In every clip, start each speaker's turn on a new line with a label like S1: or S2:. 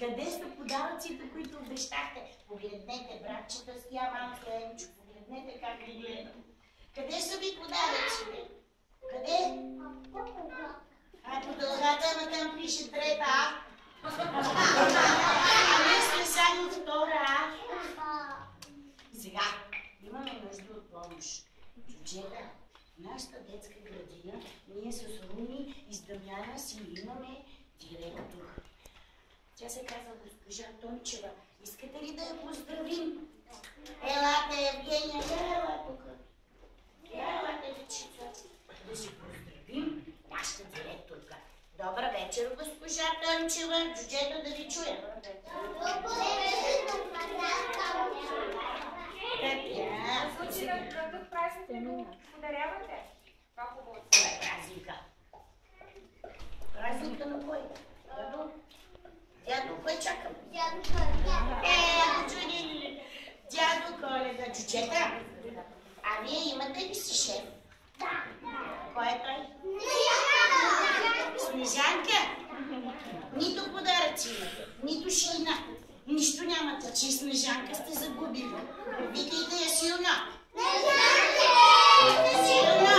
S1: Къде са подаръците, които обещахте? Погледнете, братчета с тия малки Емчо, погледнете как ги гледам. Къде са ви подаръците? Къде? По дългата, ама там пише трета А. А ние сме само втора А. Сега, имаме нужда от помощ. Джуджета, в нашата детска градина, ние с Руми и с Дамяна си имаме директор. Тя се казва госпожа Тончева. Искате ли да я поздравим? Елате, Евгения, ела тук. Елате, дечица. Да си поздравим нашата директорка. Добър вечер, госпожа Тончева. Джуджето да ви чуя.
S2: Какъв празник го подарявате? Това хубаво.
S1: Това е празника. Празника на кой? Дядо, кой чакам?
S3: Дядо Коледа.
S1: Дядо Коледа. Джуджета, а вие имате ли си шеф?
S3: Да.
S1: Кой е той? Снежанка? Нито подаръци имате, нито шина. Нищо нямате, че Снежанка сте загубили. Викайте я силно. Силно!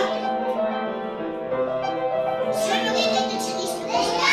S1: Силно викайте, че нищо не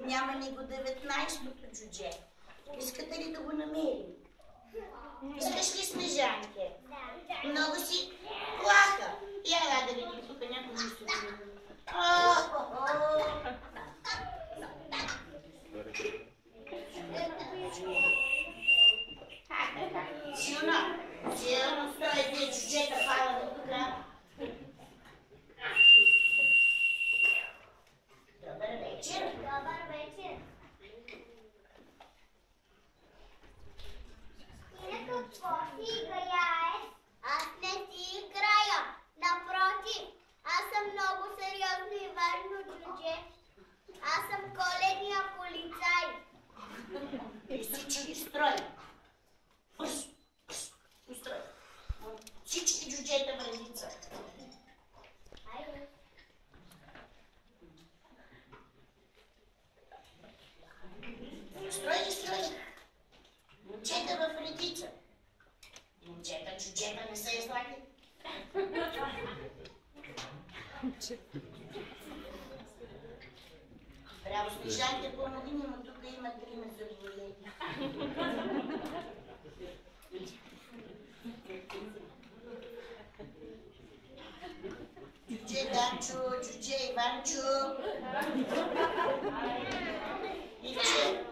S1: Няма ни го 19-то джудже. Искате ли да го намерим? Искаш ли Снежанке?
S3: Да.
S1: Много си плаха. Я да видим тук някой ми се Силно, силно стой, тия джуджета пала до тук. Добър вечер.
S3: Добър вечер. И на какво си играеш? Аз не си играя. Напротив, аз съм много сериозно и важно джудже.
S1: Строй. Момчета в редица. Момчета, чуджета не се излаги. Браво, Снежанка, помоги ми, но тук има 3 заболели. Чудже Данчо, чудже Иванчо. Ивче.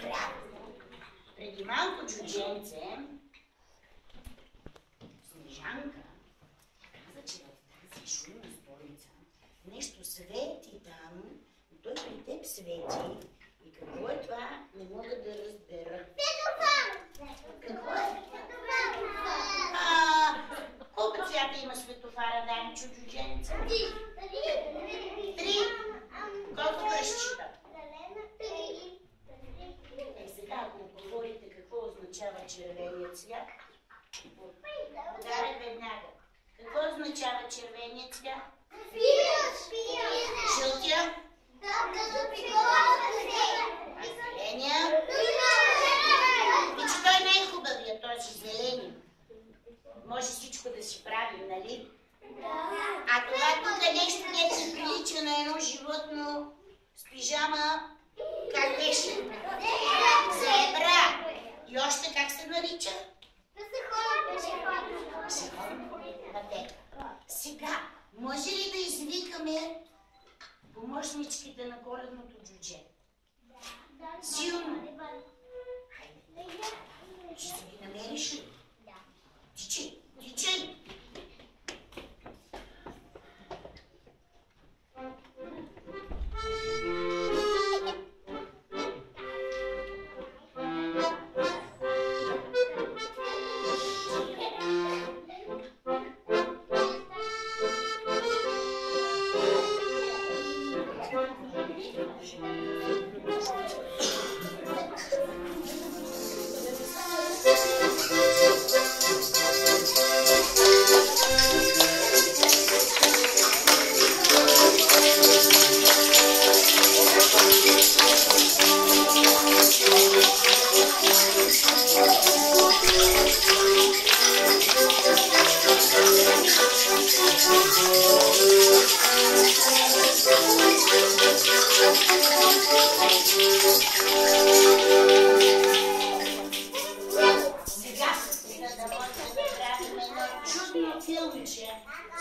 S1: Браво. Преди малко чудженце, Снежанка каза, че в тази шумна столица нещо свети там, и той при теб свети. И какво е това, не мога да разбера. Какво е? Колко цвята има светофара, Данчо, чудженца? 3. Колко разчита? Сега, ако говорите какво означава червеният цвят, ударя веднага. Какво означава червеният цвят? Жълтия? Зеления? И че той не е хубавия, този зеления. Може всичко да си правим, нали? А това тук е нещо, не се прилича на едно животно с пижама. Как беше? Зебра. И още как се нарича? Пътека. Сега, може ли да извикаме помощничките на коледното джудже? Силно. Хайде. Ще си ги намериш ли? Тичай.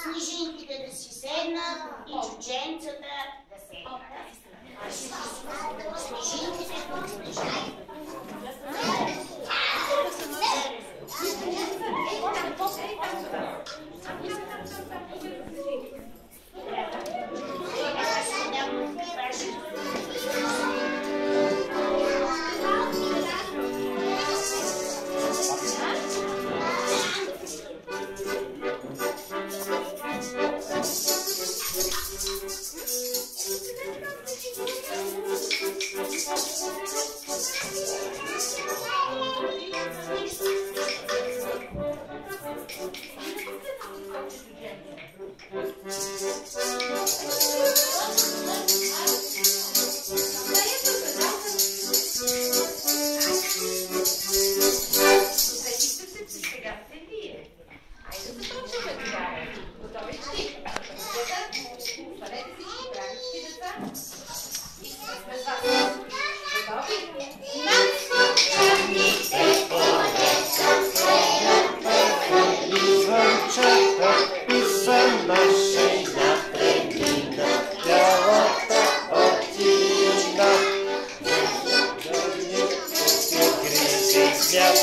S1: Снежинките да си седнат и чудженцата да седнат. Снежинките тук, снежинките.
S3: Yes,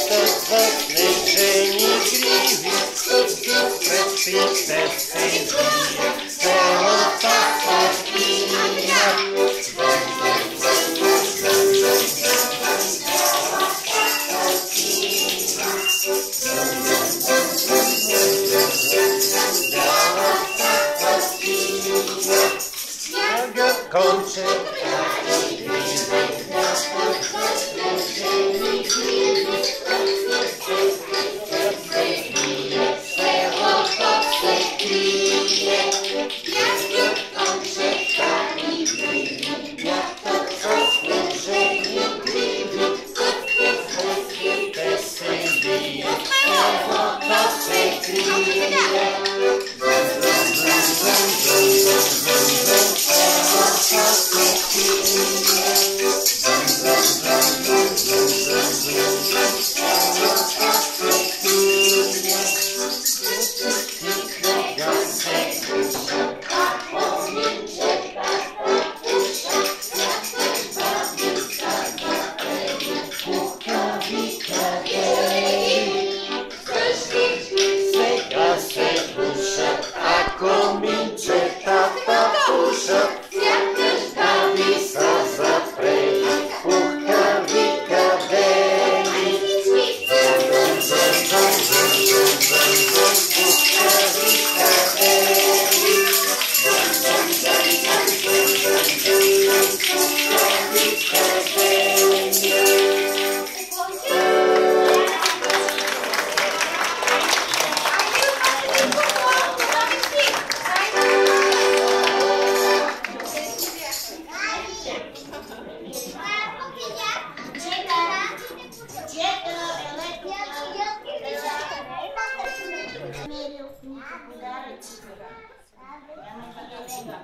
S1: Ива.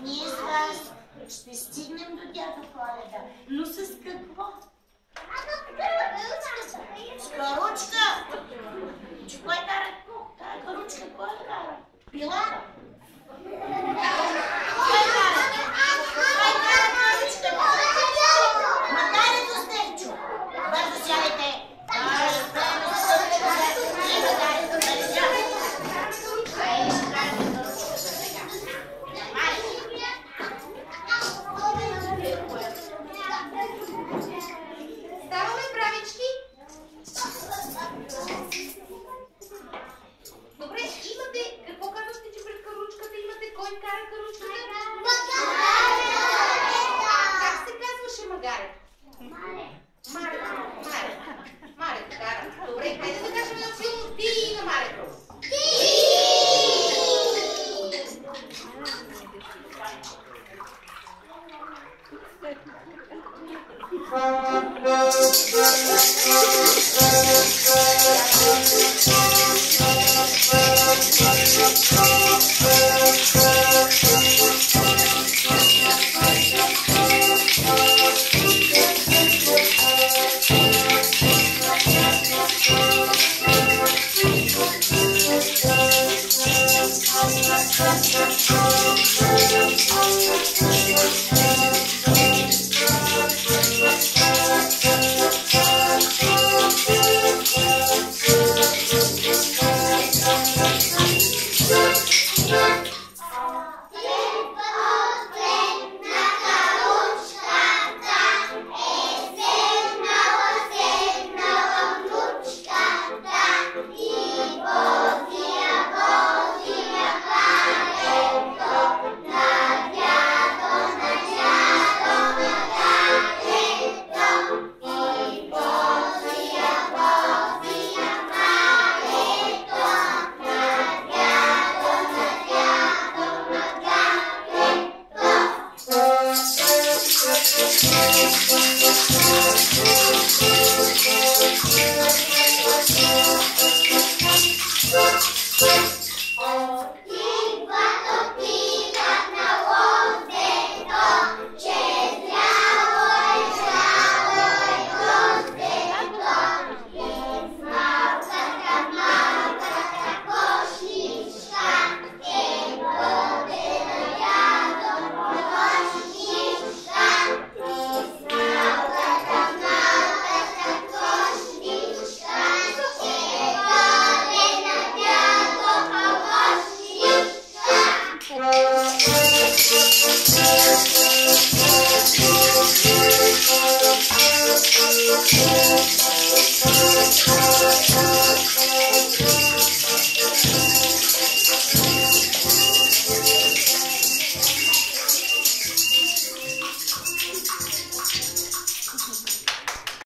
S1: Ние с вас ще стигнем до дядо Коледа, но с какво? С каручка! Че кой кара? Тая каручка кой кара? Пила? Кой кара? Кой кара каручката? Магарето Стефчо! Бързо сядайте!
S2: Ставаме правички. Добре, имате, какво казахте, че пред каручката имате? Кой кара каручката? Как се казваше магарето? Марето кара. Добре, хайде да кажем на силно ти на Марето.